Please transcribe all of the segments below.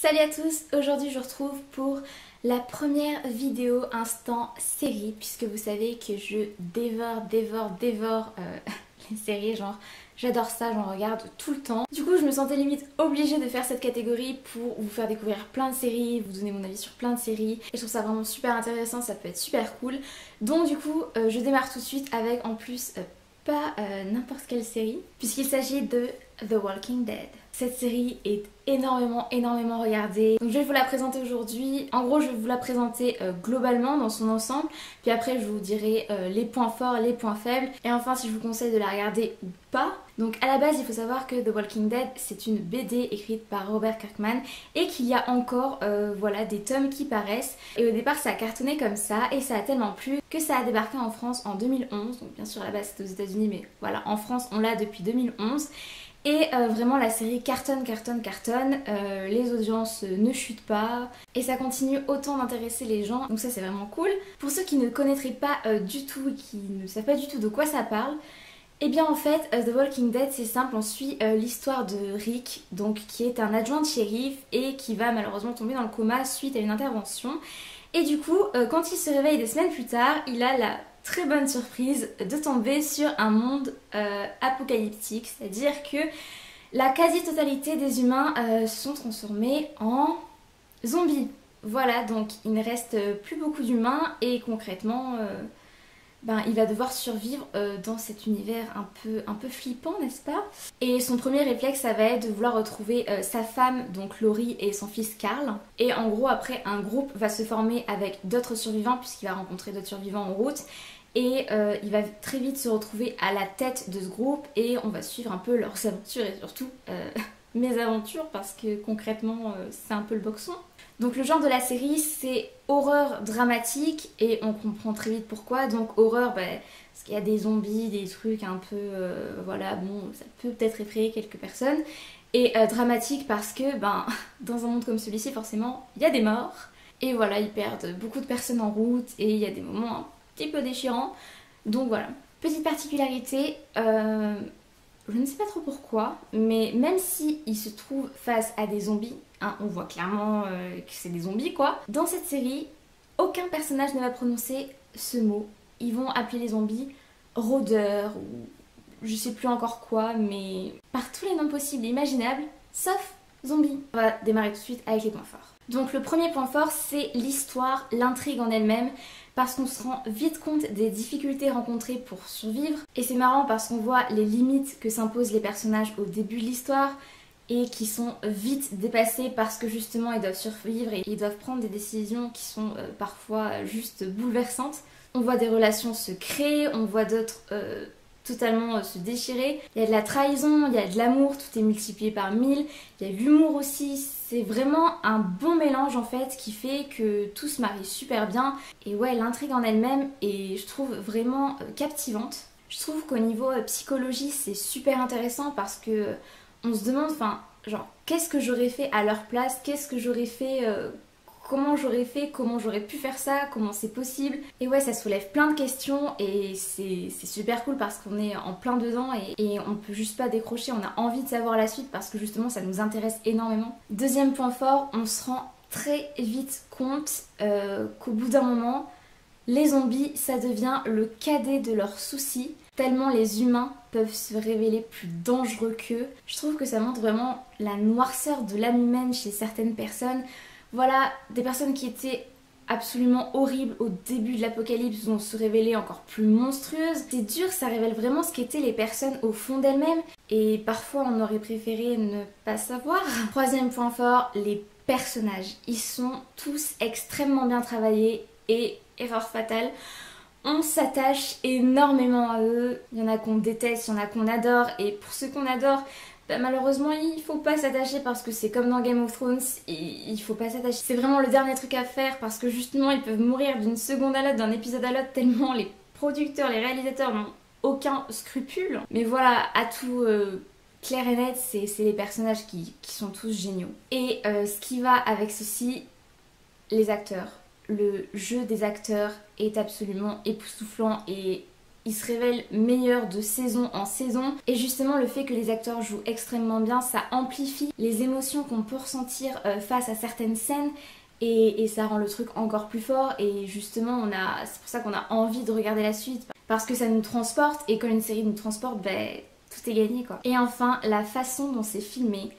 Salut à tous, aujourd'hui je vous retrouve pour la première vidéo instant série, puisque vous savez que je dévore les séries, genre j'adore ça, j'en regarde tout le temps. Du coup je me sentais limite obligée de faire cette catégorie pour vous faire découvrir plein de séries, vous donner mon avis sur plein de séries, et je trouve ça vraiment super intéressant, ça peut être super cool. Donc du coup je démarre tout de suite avec en plus pas n'importe quelle série, puisqu'il s'agit de The Walking Dead. Cette série est énormément regardée. Donc je vais vous la présenter aujourd'hui. En gros je vais vous la présenter globalement dans son ensemble. Puis après je vous dirai les points forts, les points faibles. Et enfin si je vous conseille de la regarder ou pas. Donc à la base il faut savoir que The Walking Dead c'est une BD écrite par Robert Kirkman. Et qu'il y a encore voilà, des tomes qui paraissent. Et au départ ça a cartonné comme ça. Et ça a tellement plu que ça a débarqué en France en 2011. Donc bien sûr à la base c'était aux États-Unis, mais voilà, en France on l'a depuis 2011. Et vraiment la série cartonne, les audiences ne chutent pas et ça continue autant d'intéresser les gens, donc ça c'est vraiment cool. Pour ceux qui ne connaîtraient pas du tout et qui ne savent pas du tout de quoi ça parle, eh bien en fait The Walking Dead c'est simple, on suit l'histoire de Rick, donc qui est un adjoint de shérif et qui va malheureusement tomber dans le coma suite à une intervention. Et du coup quand il se réveille des semaines plus tard, il a la très bonne surprise de tomber sur un monde apocalyptique, c'est-à-dire que la quasi-totalité des humains se sont transformés en zombies. Voilà, donc il ne reste plus beaucoup d'humains et concrètement il va devoir survivre dans cet univers un peu flippant, n'est-ce pas? Et son premier réflexe, ça va être de vouloir retrouver sa femme, donc Laurie, et son fils Carl. Et en gros, après, un groupe va se former avec d'autres survivants, puisqu'il va rencontrer d'autres survivants en route. Et il va très vite se retrouver à la tête de ce groupe et on va suivre un peu leurs aventures et surtout mes aventures parce que concrètement c'est un peu le boxon. Donc le genre de la série c'est horreur dramatique et on comprend très vite pourquoi. Donc horreur parce qu'il y a des zombies, des trucs un peu voilà, bon, ça peut peut-être effrayer quelques personnes. Et dramatique parce que dans un monde comme celui-ci forcément il y a des morts. Et voilà, ils perdent beaucoup de personnes en route et il y a des moments un petit peu déchirant. Donc voilà. Petite particularité, je ne sais pas trop pourquoi, mais même si il se trouve face à des zombies, hein, on voit clairement que c'est des zombies quoi, dans cette série, aucun personnage ne va prononcer ce mot. Ils vont appeler les zombies rôdeurs ou je sais plus encore quoi, mais par tous les noms possibles et imaginables, sauf zombies. On va démarrer tout de suite avec les points forts. Donc le premier point fort, c'est l'histoire, l'intrigue en elle-même, parce qu'on se rend vite compte des difficultés rencontrées pour survivre. Et c'est marrant parce qu'on voit les limites que s'imposent les personnages au début de l'histoire et qui sont vite dépassées parce que justement ils doivent survivre et ils doivent prendre des décisions qui sont parfois juste bouleversantes. On voit des relations se créer, on voit d'autres totalement se déchirer. Il y a de la trahison, il y a de l'amour, tout est multiplié par 1000. Il y a l'humour aussi. C'est vraiment un bon mélange en fait qui fait que tout se marie super bien. Et ouais, l'intrigue en elle-même est, je trouve, vraiment captivante. Je trouve qu'au niveau psychologie, c'est super intéressant parce que on se demande, genre, qu'est-ce que j'aurais fait à leur place? Qu'est-ce que j'aurais fait comment j'aurais pu faire ça, comment c'est possible. Et ouais, ça soulève plein de questions et c'est super cool parce qu'on est en plein dedans et on peut juste pas décrocher, on a envie de savoir la suite parce que justement ça nous intéresse énormément. Deuxième point fort, on se rend très vite compte qu'au bout d'un moment, les zombies, ça devient le cadet de leurs soucis, tellement les humains peuvent se révéler plus dangereux qu'eux. Je trouve que ça montre vraiment la noirceur de l'âme humaine chez certaines personnes. Voilà, des personnes qui étaient absolument horribles au début de l'apocalypse vont se révéler encore plus monstrueuses. C'est dur, ça révèle vraiment ce qu'étaient les personnes au fond d'elles-mêmes et parfois on aurait préféré ne pas savoir. Troisième point fort, les personnages. Ils sont tous extrêmement bien travaillés et, erreur fatale, on s'attache énormément à eux. Il y en a qu'on déteste, il y en a qu'on adore et pour ceux qu'on adore, malheureusement il faut pas s'attacher parce que c'est comme dans Game of Thrones, il faut pas s'attacher. C'est vraiment le dernier truc à faire parce que justement ils peuvent mourir d'une seconde à l'autre, d'un épisode à l'autre tellement les producteurs, les réalisateurs n'ont aucun scrupule. Mais voilà, à tout clair et net, c'est les personnages qui sont tous géniaux. Et ce qui va avec ceci, les acteurs. Le jeu des acteurs est absolument époustouflant et il se révèle meilleur de saison en saison. Et justement, le fait que les acteurs jouent extrêmement bien, ça amplifie les émotions qu'on peut ressentir face à certaines scènes. Et ça rend le truc encore plus fort. Et justement, c'est pour ça qu'on a envie de regarder la suite. Parce que ça nous transporte. Et quand une série nous transporte, ben, tout est gagné quoi. Et enfin, la façon dont c'est filmé.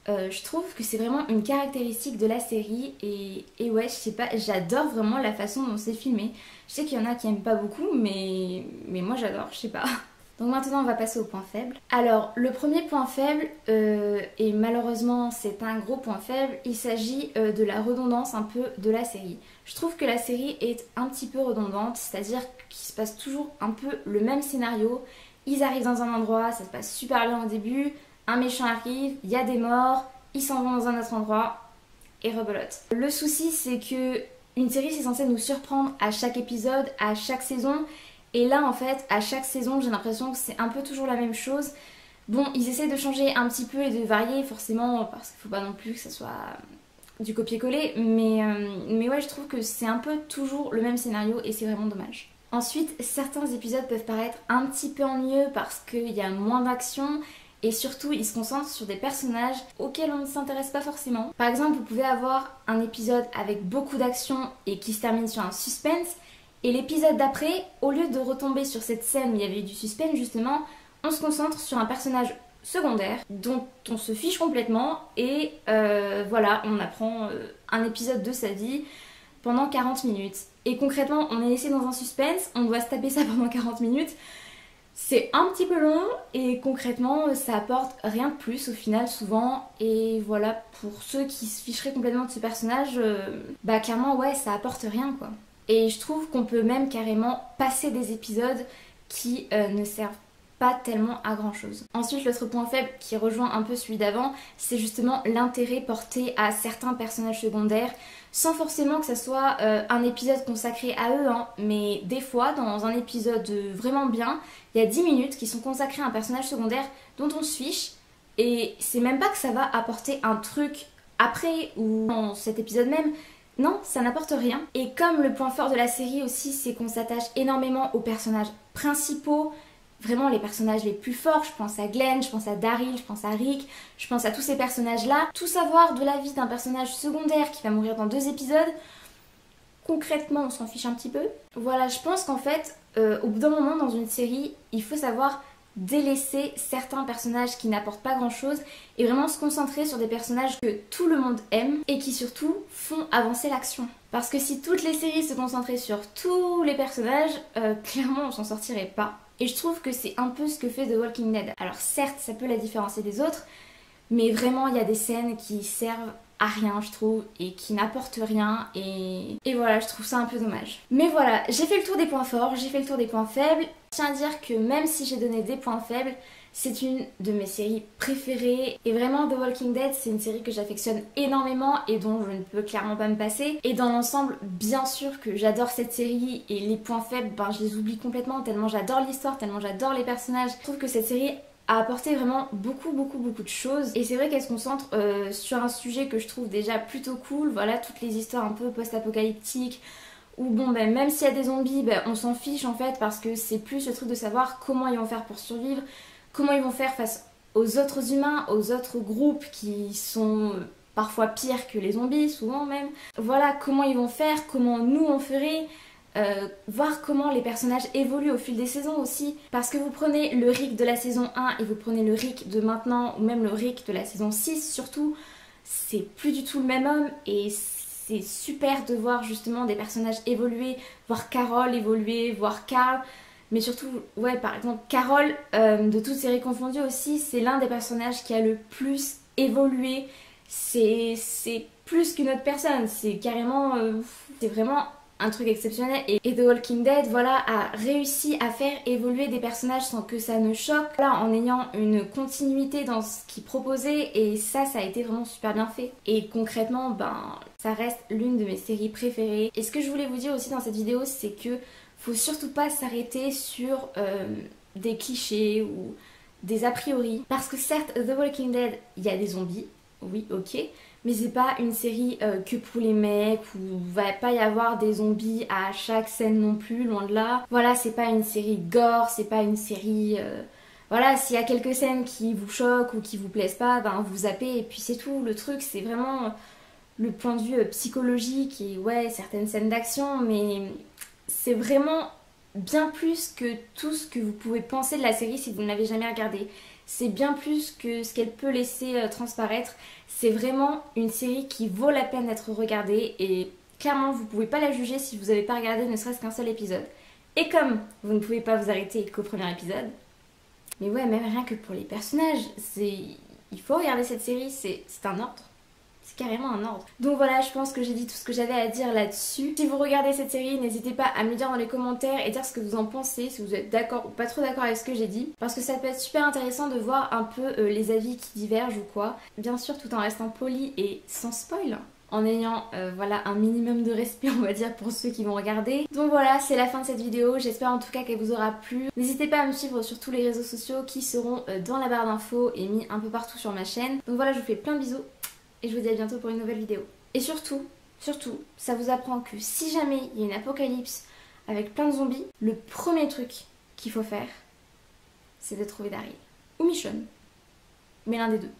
Je trouve que c'est vraiment une caractéristique de la série et ouais, je sais pas, j'adore vraiment la façon dont c'est filmé. Je sais qu'il y en a qui aiment pas beaucoup, mais moi j'adore, je sais pas. Donc maintenant on va passer au point faible. Alors le premier point faible, et malheureusement c'est un gros point faible, il s'agit de la redondance un peu de la série. Je trouve que la série est un petit peu redondante, c'est-à-dire qu'il se passe toujours un peu le même scénario. Ils arrivent dans un endroit, ça se passe super bien au début. Un méchant arrive, il y a des morts, ils s'en vont dans un autre endroit et rebelote. Le souci c'est que une série c'est censé nous surprendre à chaque épisode, à chaque saison. Et là en fait à chaque saison j'ai l'impression que c'est un peu toujours la même chose. Bon, ils essaient de changer un petit peu et de varier forcément parce qu'il faut pas non plus que ça soit du copier-coller. Mais ouais, je trouve que c'est un peu toujours le même scénario et c'est vraiment dommage. Ensuite, certains épisodes peuvent paraître un petit peu ennuyeux parce qu'il y a moins d'action. Et surtout, ils se concentrent sur des personnages auxquels on ne s'intéresse pas forcément. Par exemple, vous pouvez avoir un épisode avec beaucoup d'action et qui se termine sur un suspense. Et l'épisode d'après, au lieu de retomber sur cette scène où il y avait eu du suspense justement, on se concentre sur un personnage secondaire dont on se fiche complètement. Et voilà, on apprend un épisode de sa vie pendant 40 minutes. Et concrètement, on est laissé dans un suspense, on doit se taper ça pendant 40 minutes. C'est un petit peu long et concrètement ça apporte rien de plus au final souvent. Et voilà, pour ceux qui se ficheraient complètement de ce personnage, bah clairement ouais, ça apporte rien quoi. Et je trouve qu'on peut même carrément passer des épisodes qui ne servent pas tellement à grand chose. Ensuite, l'autre point faible qui rejoint un peu celui d'avant, c'est justement l'intérêt porté à certains personnages secondaires, sans forcément que ça soit un épisode consacré à eux, hein, mais des fois, dans un épisode vraiment bien, il y a 10 minutes qui sont consacrées à un personnage secondaire dont on se fiche, et c'est même pas que ça va apporter un truc après ou dans cet épisode même. Non, ça n'apporte rien. Et comme le point fort de la série aussi, c'est qu'on s'attache énormément aux personnages principaux, vraiment les personnages les plus forts, je pense à Glenn, je pense à Daryl, je pense à Rick, je pense à tous ces personnages-là. Tout savoir de la vie d'un personnage secondaire qui va mourir dans 2 épisodes, concrètement on s'en fiche un petit peu. Voilà, je pense qu'en fait, au bout d'un moment dans une série, il faut savoir délaisser certains personnages qui n'apportent pas grand-chose et vraiment se concentrer sur des personnages que tout le monde aime et qui surtout font avancer l'action. Parce que si toutes les séries se concentraient sur tous les personnages, clairement on s'en sortirait pas. Et je trouve que c'est un peu ce que fait The Walking Dead. Alors certes, ça peut la différencier des autres, mais vraiment il y a des scènes qui servent à rien je trouve et qui n'apportent rien et voilà, je trouve ça un peu dommage. Mais voilà, j'ai fait le tour des points forts, j'ai fait le tour des points faibles. Je tiens à dire que même si j'ai donné des points faibles, c'est une de mes séries préférées et vraiment The Walking Dead c'est une série que j'affectionne énormément et dont je ne peux clairement pas me passer. Et dans l'ensemble, bien sûr que j'adore cette série et les points faibles, ben, je les oublie complètement tellement j'adore l'histoire, tellement j'adore les personnages. Je trouve que cette série a apporté vraiment beaucoup de choses et c'est vrai qu'elle se concentre sur un sujet que je trouve déjà plutôt cool. Voilà, toutes les histoires un peu post-apocalyptiques où bon ben même s'il y a des zombies, ben, on s'en fiche en fait parce que c'est plus le truc de savoir comment ils vont faire pour survivre, comment ils vont faire face aux autres humains, aux autres groupes qui sont parfois pires que les zombies, souvent même. Voilà, comment ils vont faire, comment nous on ferait, voir comment les personnages évoluent au fil des saisons aussi. Parce que vous prenez le Rick de la saison 1 et vous prenez le Rick de maintenant, ou même le Rick de la saison 6 surtout, c'est plus du tout le même homme et c'est super de voir justement des personnages évoluer, voir Carol évoluer, voir Carl. Mais surtout, ouais, par exemple, Carol, de toutes séries confondues aussi, c'est l'un des personnages qui a le plus évolué. C'est plus qu'une autre personne, c'est carrément... c'est vraiment un truc exceptionnel. Et The Walking Dead, voilà, a réussi à faire évoluer des personnages sans que ça ne choque. Là, en ayant une continuité dans ce qu'ils proposaient, et ça a été vraiment super bien fait. Et concrètement, ben, ça reste l'une de mes séries préférées. Et ce que je voulais vous dire aussi dans cette vidéo, c'est que faut surtout pas s'arrêter sur des clichés ou des a priori. Parce que certes, The Walking Dead, il y a des zombies, oui, ok. Mais c'est pas une série que pour les mecs, où va pas y avoir des zombies à chaque scène non plus, loin de là. Voilà, c'est pas une série gore, c'est pas une série... Voilà, s'il y a quelques scènes qui vous choquent ou qui vous plaisent pas, ben vous zappez et puis c'est tout. Le truc, c'est vraiment le point de vue psychologique et ouais, certaines scènes d'action, mais c'est vraiment bien plus que tout ce que vous pouvez penser de la série si vous ne l'avez jamais regardée. C'est bien plus que ce qu'elle peut laisser transparaître. C'est vraiment une série qui vaut la peine d'être regardée et clairement vous pouvez pas la juger si vous n'avez pas regardé ne serait-ce qu'un seul épisode. Et comme vous ne pouvez pas vous arrêter qu'au premier épisode, mais ouais, même rien que pour les personnages, il faut regarder cette série, c'est un ordre. C'est carrément un ordre. Donc voilà, je pense que j'ai dit tout ce que j'avais à dire là-dessus. Si vous regardez cette série, n'hésitez pas à me le dire dans les commentaires et dire ce que vous en pensez, si vous êtes d'accord ou pas trop d'accord avec ce que j'ai dit. Parce que ça peut être super intéressant de voir un peu les avis qui divergent ou quoi. Bien sûr, tout en restant poli et sans spoil. En ayant voilà, un minimum de respect, on va dire, pour ceux qui vont regarder. Donc voilà, c'est la fin de cette vidéo. J'espère en tout cas qu'elle vous aura plu. N'hésitez pas à me suivre sur tous les réseaux sociaux qui seront dans la barre d'infos et mis un peu partout sur ma chaîne. Donc voilà, je vous fais plein de bisous. Et je vous dis à bientôt pour une nouvelle vidéo. Et surtout, ça vous apprend que si jamais il y a une apocalypse avec plein de zombies, le premier truc qu'il faut faire, c'est de trouver Daryl. Ou Michonne. Mais l'un des deux.